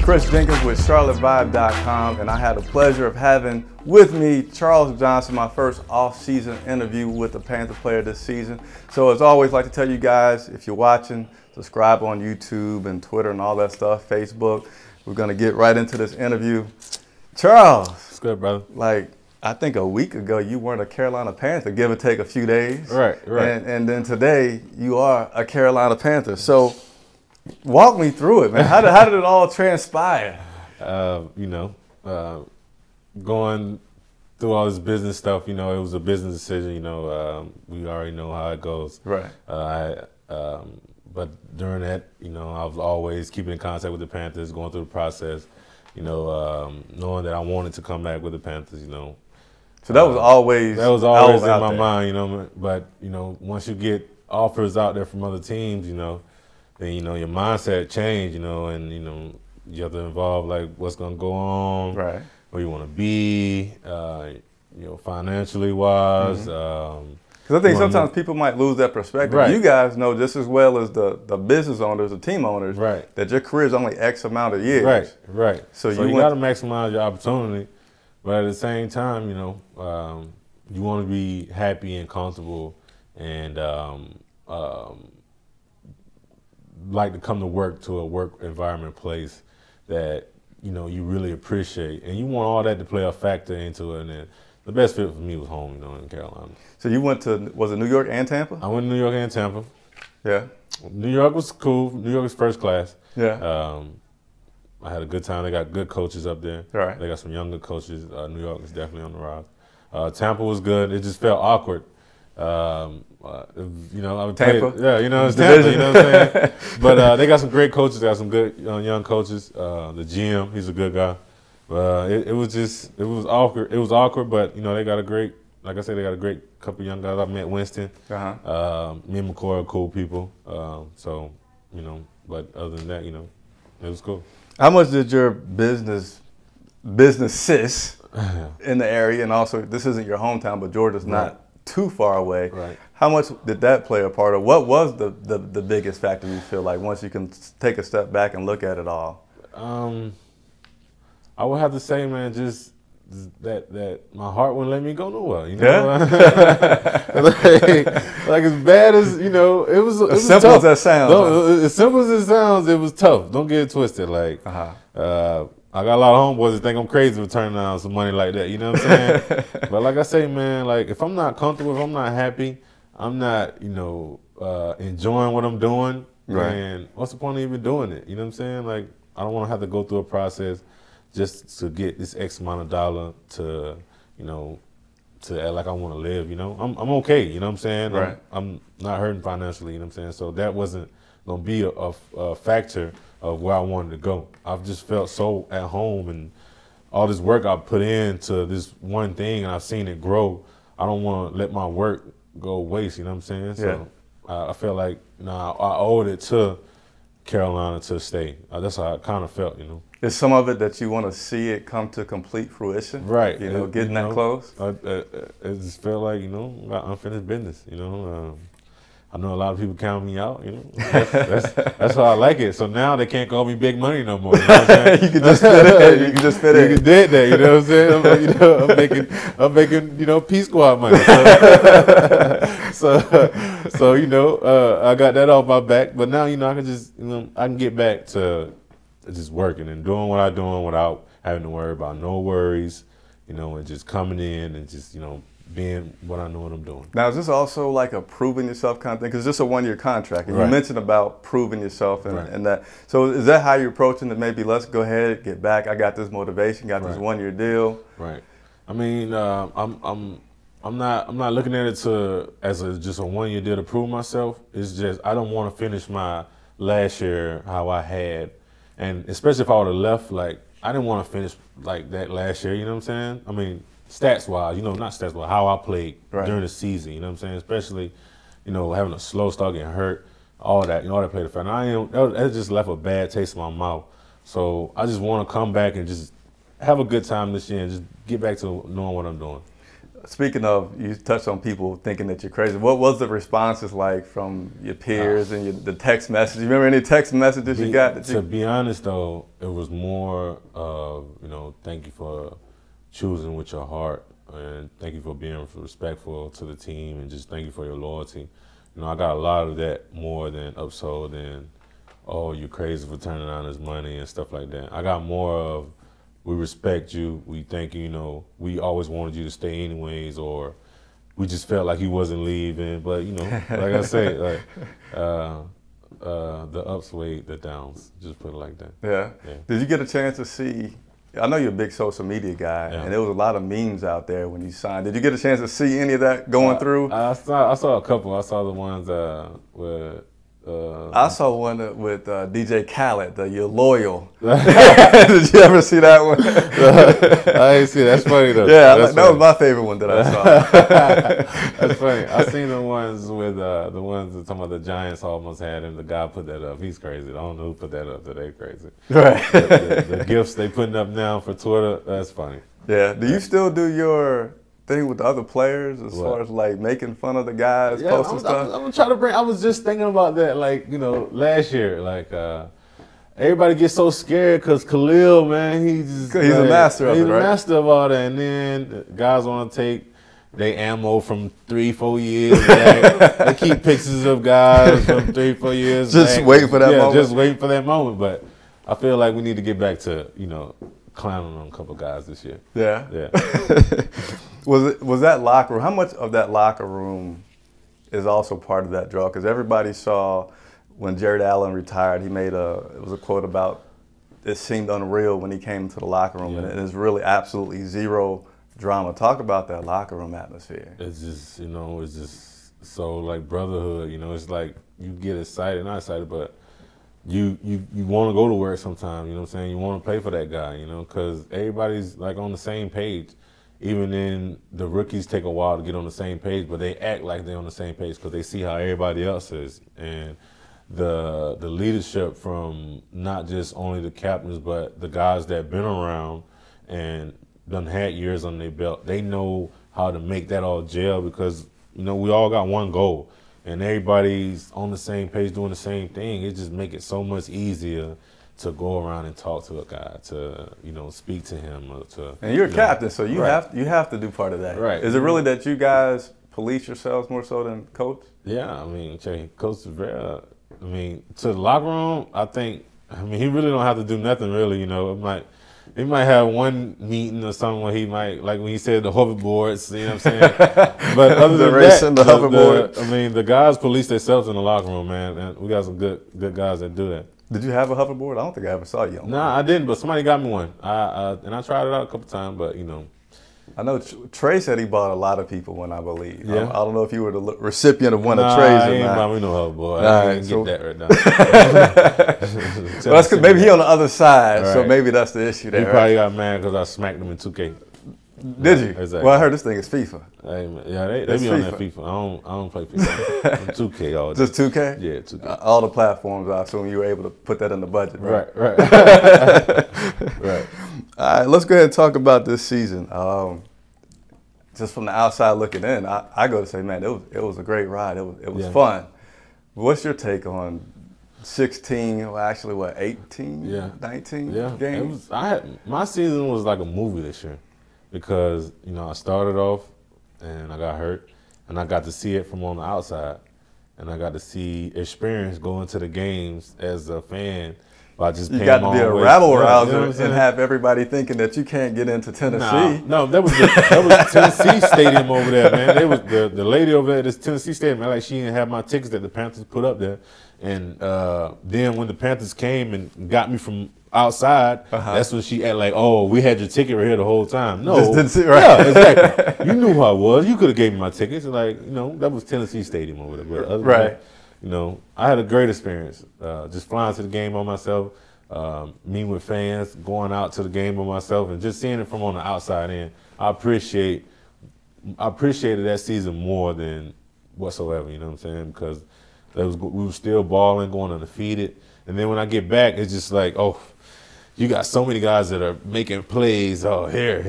Chris Jenkins with CharlotteVibe.com, and I had the pleasure of having with me Charles Johnson, my first off-season interview with the Panther player this season. So as always, I'd like to tell you guys, if you're watching, subscribe on YouTube and Twitter and all that stuff, Facebook. We're going to get right into this interview. Charles. It's good, brother. Like, I think a week ago you weren't a Carolina Panther, give or take a few days. Right. And then today you are a Carolina Panther. So walk me through it, man. How did it all transpire? Going through all this business stuff, it was a business decision. We already know how it goes. Right. But during that, I was always keeping in contact with the Panthers, going through the process. Knowing that I wanted to come back with the Panthers. So that was always in my mind. But once you get offers out there from other teams, then your mindset change, and you have to involve like what's gonna go on, right? Where you want to be, financially wise. Because I think sometimes people might lose that perspective. Right. You guys know just as well as the business owners, the team owners, right, that your career is only X amount of years. Right. So you got to maximize your opportunity, but at the same time, you want to be happy and comfortable, and like to come to work, to a work environment, place that you really appreciate, and you want all that to play a factor into it. And then the best fit for me was home, in Carolina. So you went to, was it New York and Tampa? I went to New York and Tampa. Yeah. New York was cool. New York was first class. Yeah. I had a good time. They got good coaches up there. Right. They got some younger coaches. New York is definitely on the rise. Tampa was good. It just felt awkward. I would Tampa? It's Tampa, you know what I'm saying? But they got some great coaches. They got some good young coaches. The GM, he's a good guy. It was awkward. It was awkward, but they got a great, like I said, they got a great couple young guys. I met Winston. Me and McCoy are cool people. But other than that, it was cool. How much did your businesses in the area, and also this isn't your hometown, but Georgia's not too far away. Right. How much did that play a part of? What was the biggest factor you feel like once you can take a step back and look at it all? I would have to say, man, just that my heart wouldn't let me go nowhere. Yeah. like as bad as it was. As simple as that sounds. As simple as it sounds, it was tough. Don't get it twisted. Like I got a lot of homeboys that think I'm crazy for turning down some money like that. You know what I'm saying? But like I say, man, like if I'm not comfortable, if I'm not happy, I'm not enjoying what I'm doing. Right. And what's the point of even doing it? You know what I'm saying? Like I don't want to have to go through a process just to get this X amount of dollar to act like I want to live, I'm okay, you know what I'm saying? Right. I'm not hurting financially, you know what I'm saying? So that wasn't going to be a factor of where I wanted to go. I've just felt so at home, and all this work I put into this one thing, and I've seen it grow. I don't want to let my work go waste, you know what I'm saying? So I felt like I owed it to Carolina to stay. That's how I kind of felt, Is some of it that you want to see it come to complete fruition? Right. Getting that close? It just felt like, got unfinished business, I know a lot of people count me out, That's how I like it. So now they can't call me big money no more. You know what I'm saying? You can just fit in. You can just fit in. You did that, you know what I'm saying? I'm making Peace Squad money. So I got that off my back. But now, I can just, I can get back to just working and doing what I'm doing without having to worry about no worries, and just coming in and just, being what I know what I'm doing. Now, is this also like a proving yourself kind of thing? Because it's just a one-year contract, and Right. you mentioned about proving yourself and, Right. and that. So is that how you're approaching it? Maybe let's go ahead, get back. I got this motivation, got this Right. one-year deal. Right. I mean, I'm not looking at it as just a one-year deal to prove myself. It's just I don't want to finish my last year how I had, and especially if I would have left, like I didn't want to finish like that last year. You know what I'm saying? I mean, stats-wise, not stats-wise, how I played during the season. You know what I'm saying? Especially, having a slow start, getting hurt, all that. All that played a factor. That just left a bad taste in my mouth. So I just want to come back and just have a good time this year and just get back to knowing what I'm doing. Speaking of, you touched on people thinking that you're crazy. What was the responses like from your peers and the text messages? You remember any text messages you got? To be honest, though, it was more of, thank you for choosing with your heart, and thank you for being respectful to the team, and just thank you for your loyalty. I got a lot of that more than upsold and, oh, you're crazy for turning down this money and stuff like that. I got more of, we respect you, we thank you, we always wanted you to stay anyways, or we just felt like you wasn't leaving. But, like I say, the ups weighed the downs, just put it like that. Yeah. Did you get a chance to see, I know you're a big social media guy, and there was a lot of memes out there when you signed. Did you get a chance to see any of that going through? I saw a couple. I saw the ones with... I saw one with DJ Khaled, You're Loyal. Did you ever see that one? I didn't see it. That's funny, though. Yeah, that was my favorite one that I saw. That's funny. I seen the ones with the ones that talking about the Giants almost had him. The guy put that up. He's crazy. I don't know who put that up, but they crazy. Right. The gifts they putting up now for Twitter, that's funny. Yeah. Do you still do your thing with the other players as far as like making fun of the guys, posting stuff? I'm gonna try to bring. I was just thinking about that, last year, everybody gets so scared because Khalil, man, he's a master of it, right? He's a master of all that, and then guys want to take they ammo from 3-4 years back. They keep pictures of guys from 3-4 years just back. waiting for that moment. Just waiting for that moment. But I feel like we need to get back to clowning on a couple guys this year. Yeah. Yeah. Was that locker room? How much of that locker room is also part of that draw? Because everybody saw when Jared Allen retired, it was a quote about it seemed unreal when he came into the locker room, and there's really absolutely zero drama. Talk about that locker room atmosphere. It's just it's just so like brotherhood. It's like you get excited, not excited, but you want to go to work sometimes. You know what I'm saying? You want to play for that guy. Because everybody's like on the same page. Even then, the rookies take a while to get on the same page, but they act like they're on the same page because they see how everybody else is. And the leadership from not just only the captains, but the guys that been around and done had years on their belt, they know how to make that all gel because, we all got one goal. And everybody's on the same page doing the same thing. It just make it so much easier to go around and talk to a guy, to speak to him, or to. And you're a captain, so you have to do part of that. Right. Is it really that you guys police yourselves more so than coach? Yeah, Coach is very. To the locker room, I think. He really don't have to do nothing really. He might have one meeting or something where he might, like when he said the hoverboards, you know what I'm saying? But other than racing, that, the hoverboard. The guys police themselves in the locker room, man. And we got some good guys that do that. Did you have a hoverboard? I don't think I ever saw you on one. Nah, I didn't, but somebody got me one. And I tried it out a couple times, but I know Trey said he bought a lot of people one, I believe. Yeah. I don't know if you were the recipient of one of Trey's or not. I ain't buy me no hoverboard. I didn't get that right now. Well, that's maybe he on the other side, so maybe that's the issue there. He probably got mad because I smacked him in 2K. Did you? Exactly. Well, I heard this thing is FIFA. They be on that FIFA. I don't play FIFA. I'm 2K all day. Just 2K? Yeah, 2K. All the platforms, I assume you were able to put that in the budget, right? Right. Right. All right, let's go ahead and talk about this season. Just from the outside looking in, I go to say, man, it was a great ride. It was fun. What's your take on 16, well, actually, 18, 19 games? My season was like a movie this year because, I started off and I got hurt and I got to see it from on the outside and I got to experience going to the games as a fan. You got to be a rabble-rouser and have everybody thinking that you can't get into Tennessee. No, that was Tennessee Stadium over there, man. It was the lady over there at this Tennessee Stadium. Like she didn't have my tickets that the Panthers put up there. And then when the Panthers came and got me from outside, that's when she acted like, "Oh, we had your ticket right here the whole time." No, just didn't see, right? Yeah, exactly. You knew who I was. You could have gave me my tickets. That was Tennessee Stadium over there. But other than that, I had a great experience. Just flying to the game by myself, meeting with fans, going out to the game by myself, and just seeing it from on the outside in. I appreciated that season more than whatsoever. You know what I'm saying? Because we were still balling, going undefeated, and then when I get back, it's just like, oh, you got so many guys that are making plays. Oh, here.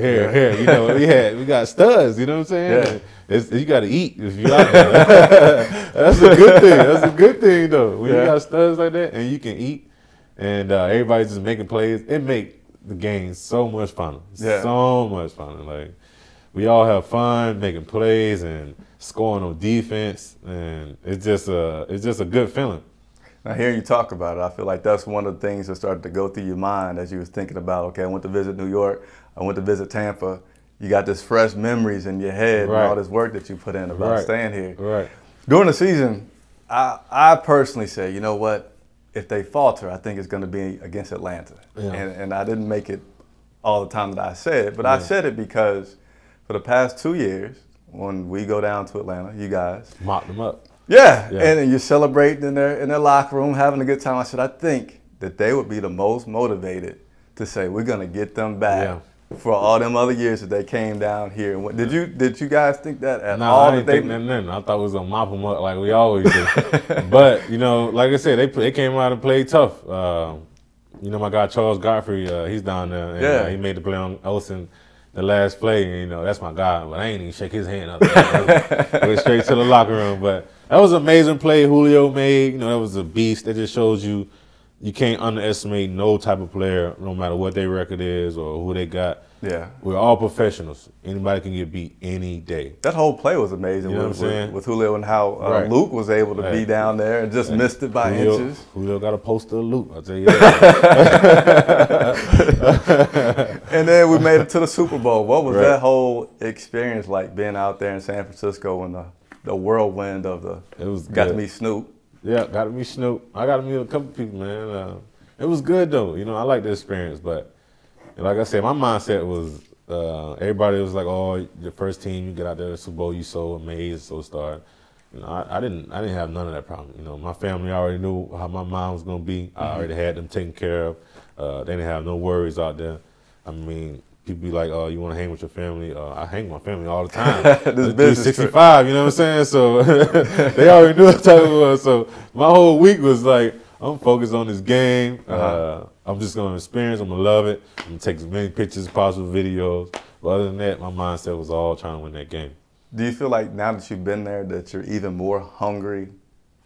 You know, we got studs. You know what I'm saying? Yeah. You got to eat if you out there. That's a good thing. That's a good thing though. When you got studs like that and you can eat, and everybody's just making plays, it make the game so much fun. So much fun. Like we all have fun making plays and scoring on defense, and it's just a good feeling. Now, hearing you talk about it, I feel like that's one of the things that started to go through your mind as you was thinking about, okay, I went to visit New York, I went to visit Tampa. You got this fresh memories in your head and all this work that you put in about staying here. Right. During the season, I personally say, you know what, if they falter, I think it's going to be against Atlanta. Yeah. And I didn't make it all the time that I said it, but I said it because for the past 2 years, when we go down to Atlanta, you guys mop them up. Yeah, and you're celebrating in their locker room, having a good time. I said, I think that they would be the most motivated to say we're gonna get them back for all them other years that they came down here. Did you guys think that at all? I didn't think nothing. I thought we was gonna mop them up like we always do. But you know, like I said, they came out and played tough. You know, my guy Charles Godfrey, he's down there, and he made the play on Olsen. The last play, and, you know, that's my guy, but I ain't even shake his hand up there. Went straight to the locker room. But that was an amazing play Julio made. You know, that was a beast. That just shows you can't underestimate no type of player, no matter what their record is or who they got. Yeah. We're all professionals. Anybody can get beat any day. That whole play was amazing, you know with Julio, and how Luke was able to be down there and just missed it by inches. Julio got a poster of Luke, I'll tell you that. And then we made it to the Super Bowl. What was that whole experience like, being out there in San Francisco when the whirlwind of got to meet Snoop? Yeah, got to meet Snoop. I got to meet a couple people, man. It was good though. You know, I like the experience, but like I said, my mindset was everybody was like, "Oh, your first team, you get out there to the Super Bowl, you so amazed, so starred." You know, I didn't have none of that problem. You know, my family already knew how my mom was gonna be. I already had them taken care of. They didn't have no worries out there. I mean, people be like, "Oh, you want to hang with your family?" I hang with my family all the time. This business 65, you know what I'm saying? So they already knew what type of was. So my whole week was like, I'm focused on this game. I'm just going to experience. I'm going to love it. I'm going to take as many pictures as possible, videos. But other than that, my mindset was all trying to win that game. Do you feel like now that you've been there that you're even more hungry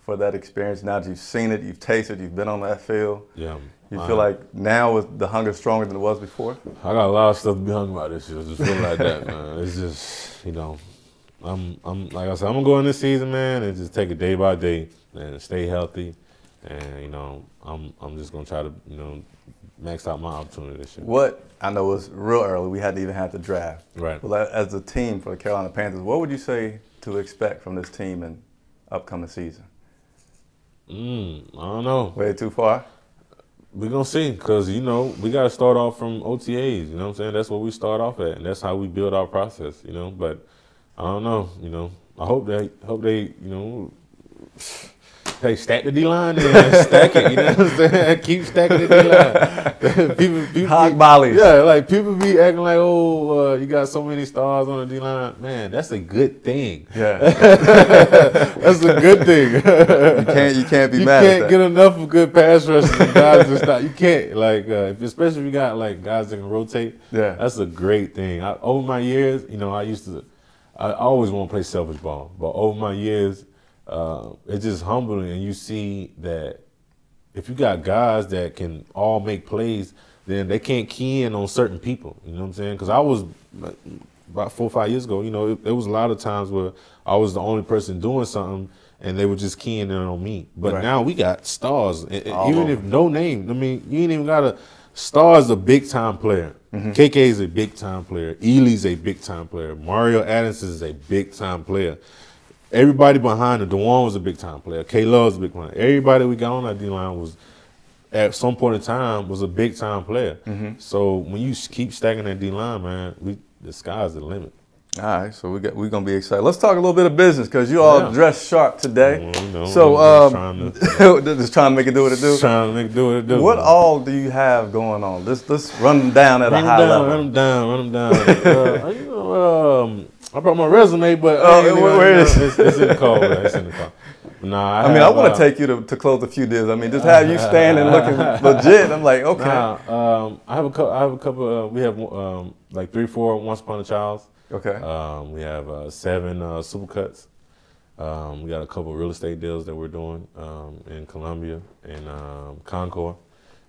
for that experience? Now that you've seen it, you've tasted, you've been on that field? Yeah. You feel like now is the hunger stronger than it was before? I got a lot of stuff to be hungry about this year. Just feel like that, man. It's just, you know, I'm like I said, I'm going to go in this season, man, and just take it day by day and stay healthy. And, you know, I'm just going to try to, you know, max out my opportunity this year. I know it was real early. We hadn't even had the draft. Right. But as a team for the Carolina Panthers, what would you say to expect from this team in upcoming season? I don't know. Way too far? We're going to see, because, you know, we got to start off from OTAs, you know what I'm saying? That's what we start off at, and that's how we build our process, you know. But I don't know, you know. I hope they, you know, hey, stack the D-line and stack it, you know what I'm saying? Keep stacking the D-line. people hog volleys. Yeah, like people be acting like, oh, you got so many stars on the D-line. Man, that's a good thing. Yeah. That's a good thing. You can't be mad at that. You can't get enough of good pass rushes and guys to stop. You can't, like, especially if you got like guys that can rotate. Yeah. That's a great thing. Over my years, you know, I always want to play selfish ball, but over my years, it's just humbling, and you see that if you got guys that can all make plays, then they can't key in on certain people. You know what I'm saying? Because I was about 4 or 5 years ago. You know, it was a lot of times where I was the only person doing something, and they were just keying in on me. But now we got stars, even if no name. I mean, you ain't even got a star's a big time player. KK is a big time player. Ely's a big time player. Mario Adams is a big time player. Everybody behind it, DeJuan was a big-time player. K-Love's a big player. Everybody we got on that D-line was, at some point in time, was a big-time player. So when you keep stacking that D-line, man, the sky's the limit. All right, so we're going to be excited. Let's talk a little bit of business, because you all dressed sharp today. You know, so just trying to make it do what it do. Trying to make it do what it do. What all do you have going on? Let's run them down at a high level. Run them down. I brought my resume, but where is it? It's in the car. It's in the car. Nah, I mean, I want to take you to close a few deals. I mean, just have you standing looking legit. I'm like, okay. Nah, I have a couple. We have like 3, 4 Once Upon a Child's. Okay. We have 7 supercuts. We got a couple of real estate deals that we're doing in Columbia and Concord.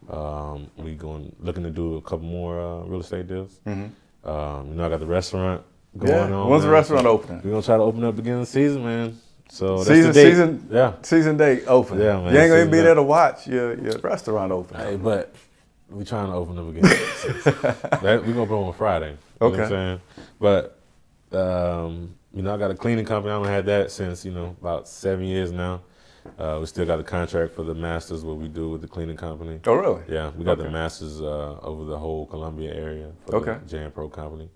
We looking to do a couple more real estate deals. Mm-hmm. I got the restaurant going on. When's the restaurant opening? We're gonna try to open up beginning of the season, man. So season date open. Yeah, man. You ain't gonna be there to watch your restaurant open. Hey, but we trying to open up again. We're gonna put on Friday. You know what I'm saying? But I got a cleaning company. I haven't had that since about 7 years now. We still got a contract for the masters, what we do with the cleaning company. Oh, really? Yeah, we got the masters over the whole Columbia area for the Jan Pro company.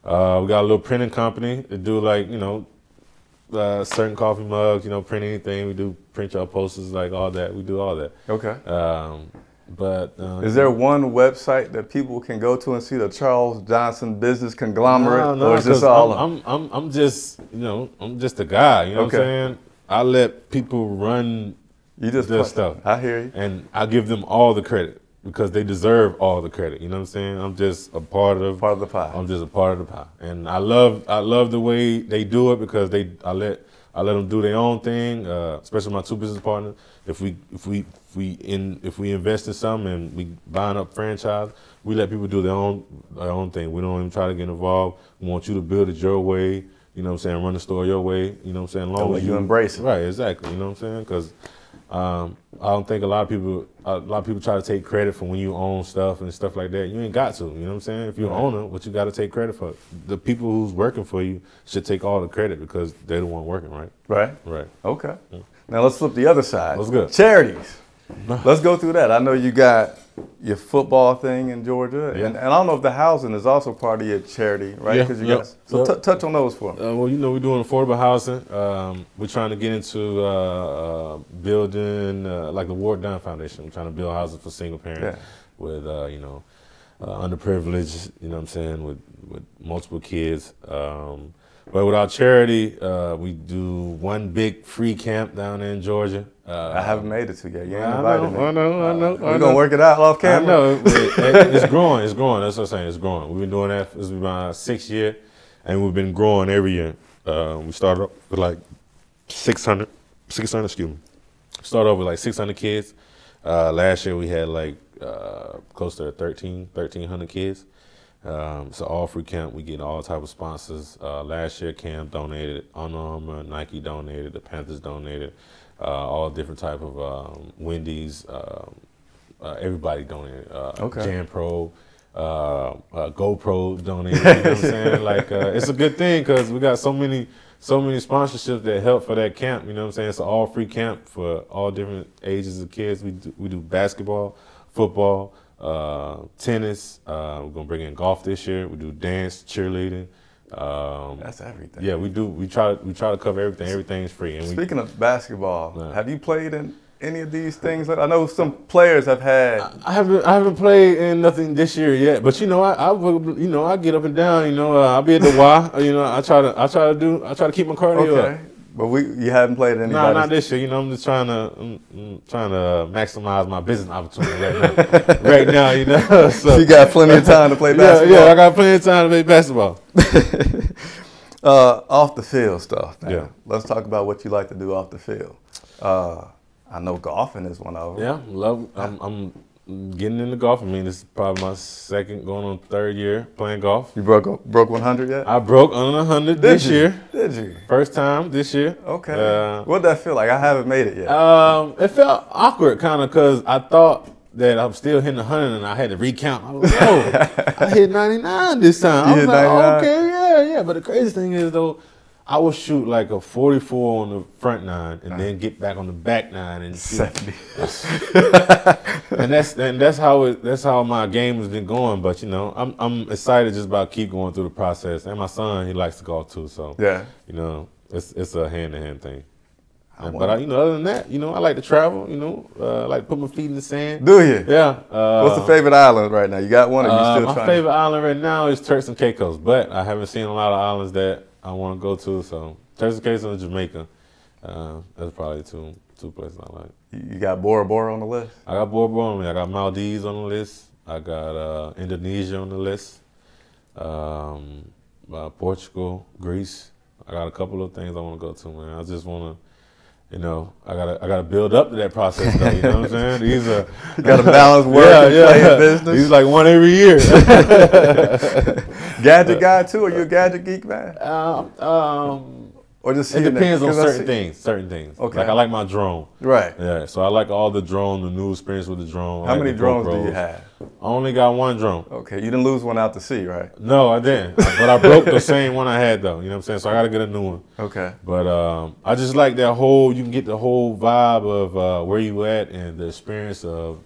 We got a little printing company that do certain coffee mugs, print anything. We do print your posters, like all that. We do all that. Okay. But is there one website that people can go to and see the Charles Johnson Business Conglomerate? No, or is this all? I'm just I'm just a guy. You know what I'm saying? I let people run their stuff. I hear you. And I give them all the credit because they deserve all the credit. You know what I'm saying? I'm just a part of the pie. I'm just a part of the pie. And I love the way they do it because I let them do their own thing, especially my 2 business partners. If we invest in something and we buying up franchise, we let people do their own thing. We don't even try to get involved. We want you to build it your way. You know what I'm saying? Run the store your way. You know what I'm saying? Long as you embrace it. Right, exactly. You know what I'm saying? Because I don't think a lot of people try to take credit for when you own stuff and stuff like that. You ain't got to. You know what I'm saying? If you're an owner, what you got to take credit for. The people who's working for you should take all the credit because they're the one working, right? Right. Right. Okay. Yeah. Now let's flip the other side. Let's go. Charities. Let's go through that. I know you got your football thing in Georgia, and I don't know if the housing is also part of your charity, right? Yeah. Touch on those for me. Well, we're doing affordable housing. We're trying to get into building like the Ward Dunn Foundation. We're trying to build houses for single parents with underprivileged. You know what I'm saying, with multiple kids. But with our charity, we do one big free camp down there in Georgia. I haven't made it to yet. You ain't invited me. I know. We're going to work it out off camera. I know. It's growing. It's growing. That's what I'm saying. It's growing. We've been doing that. This is my 6th year, and we've been growing every year. We started off with like 600, excuse me. Started off with like 600 kids. Last year we had like close to 1,300 kids. So all free camp, we get all type of sponsors. Last year camp donated, Under Armour, Nike donated, the Panthers donated, all different type of Wendy's, everybody donated. Jan Pro, GoPro donated. You know what I'm saying? Like it's a good thing because we got so many sponsorships that help for that camp. You know what I'm saying? It's an all free camp for all different ages of kids. We do basketball, football. Tennis. We're gonna bring in golf this year. We do dance, cheerleading. That's everything. Yeah, we do. We try to cover everything. Everything's free. And speaking of basketball, have you played in any of these things? I know some players have had. I haven't played in nothing this year yet. But I get up and down. I'll be at the Y. I try to keep my cardio up. But you haven't played anybody? No, not this year. I'm just trying to maximize my business opportunity right now. So you got plenty of time to play basketball. Yeah, I got plenty of time to play basketball. Off the field stuff. Man. Yeah. Let's talk about what you like to do off the field. I know golfing is one of them. Yeah, I'm getting into golf. I mean, this is probably my 2nd, going on 3rd year playing golf. You broke 100 yet? I broke under 100 this year. Did you? First time this year. Okay. What'd that feel like? I haven't made it yet. It felt awkward, kind of, because I thought that I'm still hitting 100 and I had to recount. I was like, oh, I hit 99 this time. I was like, oh, okay, yeah. But the crazy thing is, though, I would shoot like a 44 on the front 9 and then get back on the back 9 and 70. and that's how my game has been going. But I'm excited just about keep going through the process. And my son, he likes to golf too, so it's a hand-to-hand thing. But other than that, I like to travel. I like to put my feet in the sand. Do you? Yeah. What's the favorite island right now? You got one, or you still trying? My favorite island right now is Turks and Caicos, but I haven't seen a lot of islands that I want to go to. So Turks and Caicos and Jamaica, That's probably two places I like. You got Bora Bora on the list? I got Bora Bora on me. I got Maldives on the list. I got Indonesia on the list. Portugal, Greece. I got a couple of things I want to go to, man. I just want to, I gotta build up to that process, though. You know what I'm saying? These are you got to balance work and play and business. These like one every year. Gadget guy too? Are you a gadget geek, man? Or just it depends on certain things. Certain things. Okay. Like I like my drone. Right. Yeah. So I like all the drone, the new experience with the drone. How many drones do you have? I only got one drone. Okay. You didn't lose one out to sea, right? No, I didn't. But I broke the same one I had though. You know what I'm saying? So I got to get a new one. Okay. But I just like that whole. You can get the whole vibe of where you at and the experience of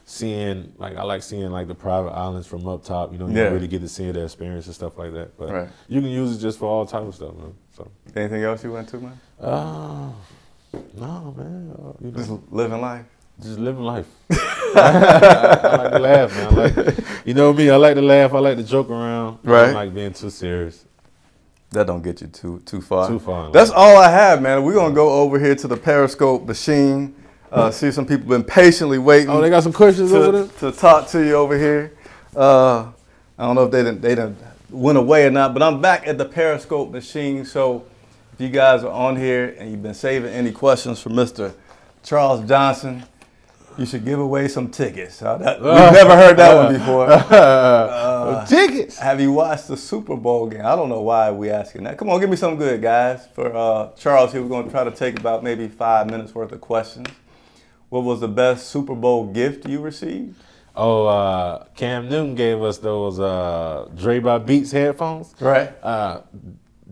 seeing, like, I like seeing like the private islands from up top. You really get to see the experience and stuff like that. But you can use it just for all type of stuff, man. So anything else you went to, man? No, man. Just living life. Just living life. I like to laugh, man. Me. I like to laugh. I like to joke around. Right. I don't like being too serious. That don't get you too far. Too far. That's all I have, man. We're gonna go over here to the Periscope machine. See, some people been patiently waiting. Oh, they got some questions over there to talk to you over here. I don't know if they didn't went away or not, but I'm back at the Periscope machine. So if you guys are on here and you've been saving any questions for Mr. Charles Johnson, you should give away some tickets. We've never heard that one before. Tickets. Have you watched the Super Bowl game? I don't know why we asking that. Come on, give me something good, guys. For Charles here, we're going to try to take about maybe 5 minutes worth of questions. What was the best Super Bowl gift you received? Oh, Cam Newton gave us those Dre by Beats headphones. Right.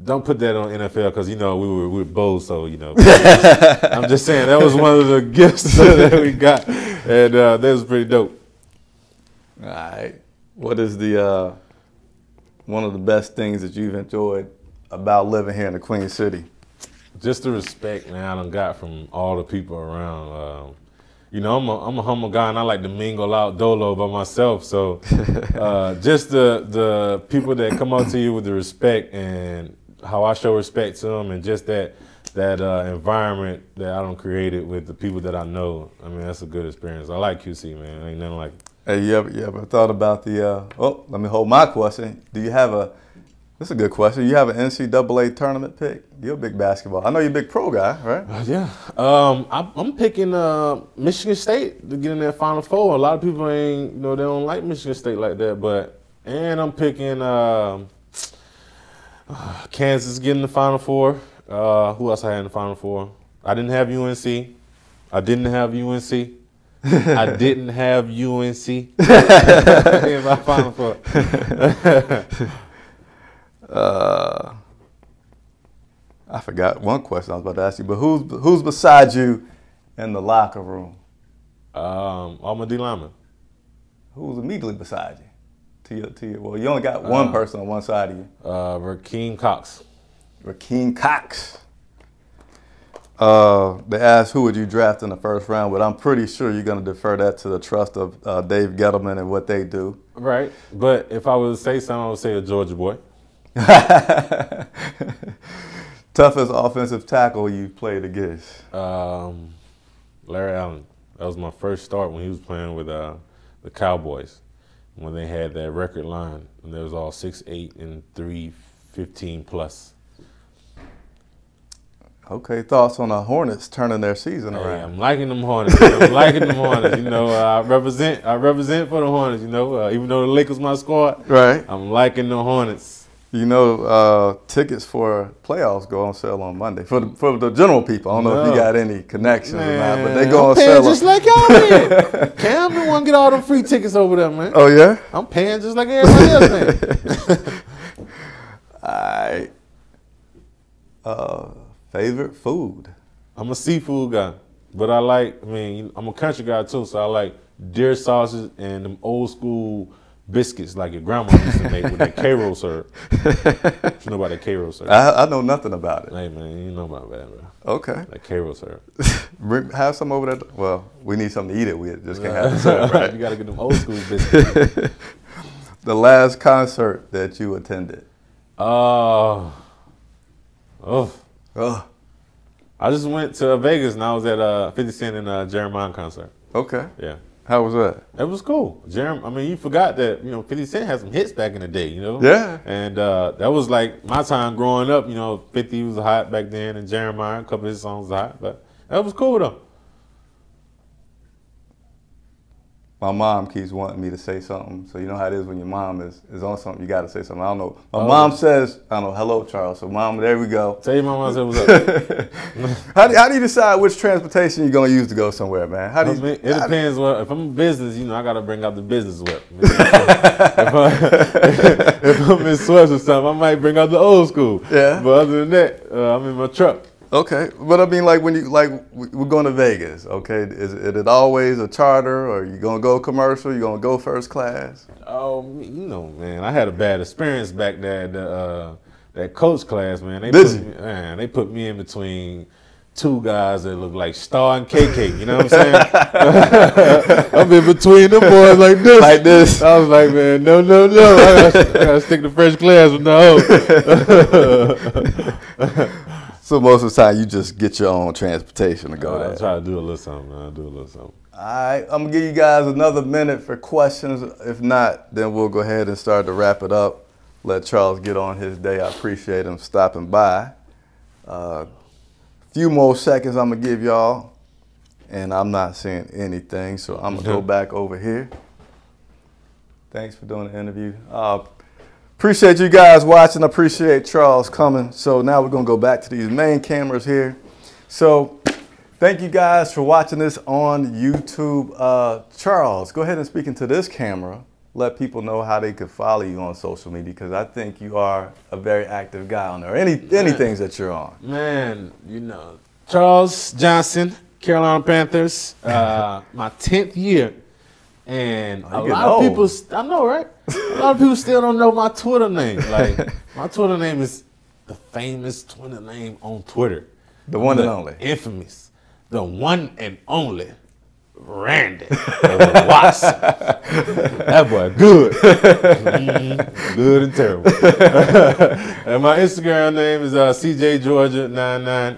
Don't put that on NFL because we were bold, so I'm just saying that was one of the gifts that we got, and that was pretty dope. All right. What is the one of the best things that you've enjoyed about living here in the Queen City? Just the respect, man, I done got from all the people around. I'm a humble guy and I like to mingle out dolo by myself. So just the people that come up to you with the respect and how I show respect to them, and just that environment that I done created with the people that I know. I mean, that's a good experience. I like QC, man. Ain't nothing like it. Hey, you ever thought about let me hold my question. Do you have this is a good question. You have an NCAA tournament pick? You're a big basketball. I know you're a big pro guy, right? Yeah. I'm picking Michigan State to get in that Final Four. A lot of people ain't, they don't like Michigan State like that. And I'm picking Kansas getting the Final Four. Who else I had in the Final Four? I didn't have UNC. I didn't have UNC in my Final Four. I forgot one question I was about to ask you, but who's beside you in the locker room? All my D linemen. Who's immediately beside you? To you? Well, you only got one person on one side of you. Rakeem Cox. Rakeem Cox. They asked who would you draft in the first round, but I'm pretty sure you're going to defer that to the trust of Dave Gettleman and what they do. Right. But if I was to say something, I would say a Georgia boy. Toughest offensive tackle you played against? Larry Allen. That was my first start when he was playing with the Cowboys, when they had that record line, and they was all 6'8" and 315 plus. Okay, thoughts on the Hornets turning their season around? Hey, I'm liking them Hornets. I represent for the Hornets. Even though the Lakers my squad, right? I'm liking the Hornets. Tickets for playoffs go on sale on Monday for the general people. I don't know if you got any connections or not, but they go on sale. Just like y'all did. Cam didn't want to get all them free tickets over there, man. Oh yeah? I'm paying just like everybody else, man. All right. Favorite food? I'm a seafood guy, but I'm a country guy too, so I like deer sausage and them old school biscuits like your grandma used to make with that K-roll syrup. You know about that K-roll syrup? I know nothing about it. Hey man, you know about that, bro. Okay. That K-roll syrup. Have some over there. Well, we need something to eat it with. Just can't have the syrup, right? You got to get them old school biscuits. The last concert that you attended? I just went to Vegas and I was at 50 Cent and Jeremiah concert. Okay. Yeah. How was that? It was cool. I mean, you forgot that, 50 Cent had some hits back in the day, Yeah. And that was like my time growing up, 50 was hot back then and Jeremiah, a couple of his songs was hot, but that was cool though. My mom keeps wanting me to say something. So you know how it is when your mom is on something, you got to say something. I don't know. My mom says, I don't know, hello, Charles. So mom, there we go. Tell your mama I said what's up. How do you decide which transportation you're going to use to go somewhere, man? It depends. If I'm in business, I got to bring out the business whip. If I'm in sweats or something, I might bring out the old school. Yeah. But other than that, I'm in my truck. Okay, but I mean, like when we're going to Vegas. Okay, is it always a charter, or you gonna go commercial? You gonna go first class? Oh, man, I had a bad experience back there at that coach class, man. They put me in between two guys that look like Star and KK. You know what I'm saying? I'm in between them boys like this. Like this. I was like, man, no. I gotta stick to first class with the hoe. So most of the time, you just get your own transportation to go there. I try to do a little something, man. All right, I'm going to give you guys another minute for questions. If not, then we'll go ahead and start to wrap it up. Let Charles get on his day. I appreciate him stopping by. Few more seconds I'm going to give y'all, and I'm not seeing anything, so I'm going to go back over here. Thanks for doing the interview. Appreciate you guys watching. I appreciate Charles coming. So now we're going to go back to these main cameras here. So thank you guys for watching this on YouTube. Charles, go ahead and speak into this camera. Let people know how they could follow you on social media, because I think you are a very active guy on there. Any things that you're on. Man, Charles Johnson, Carolina Panthers, my 10th year. And a lot of people, I know, right? A lot of people still don't know my Twitter name. Like, my Twitter name is the famous Twitter name on Twitter. The one and only. Infamous. The one and only Randy Watson. That boy good. Good and terrible. And my Instagram name is CJGeorgia99.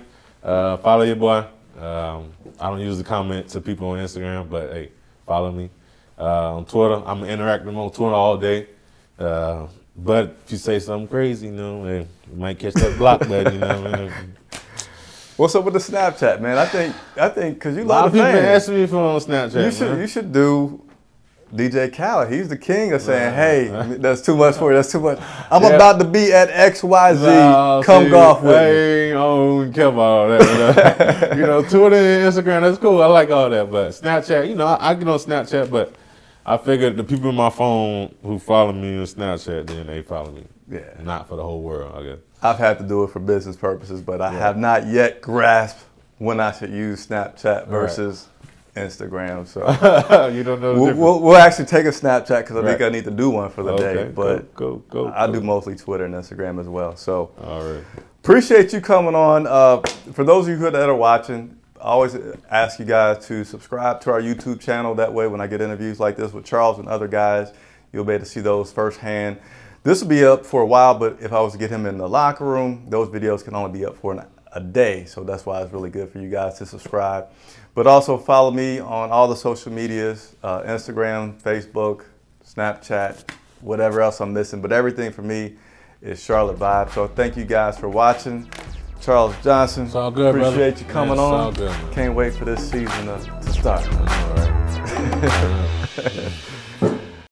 Follow your boy. I don't usually comment to people on Instagram, but hey, follow me. On Twitter, I'm interacting on Twitter all day. But if you say something crazy, you might catch that block button, man. What's up with the Snapchat, man? I think, because you love the fans. People asking me for on Snapchat. You should do DJ Khaled. He's the king of saying, "Hey, that's too much for you. That's too much. I'm about to be at XYZ. Come golf with me." I don't care about all that. Twitter and Instagram, that's cool. I like all that. But Snapchat, I get on Snapchat, but I figured the people in my phone who follow me on Snapchat, then they follow me. Yeah. Not for the whole world, I guess. I've had to do it for business purposes, but I have not yet grasped when I should use Snapchat versus Instagram. So you don't know. We'll actually take a Snapchat, because I think I need to do one for the day. But go. I do mostly Twitter and Instagram as well. So all right. Appreciate you coming on. For those of you that are watching, I always ask you guys to subscribe to our YouTube channel. That way, when I get interviews like this with Charles and other guys, you'll be able to see those firsthand. This will be up for a while, but if I was to get him in the locker room, those videos can only be up for a day. So that's why it's really good for you guys to subscribe. But also follow me on all the social medias, Instagram, Facebook, Snapchat, whatever else I'm missing. But everything for me is Charlotte Vibe. So thank you guys for watching. Charles Johnson, it's all good, appreciate you coming on. All good, man. Can't wait for this season to start. All right.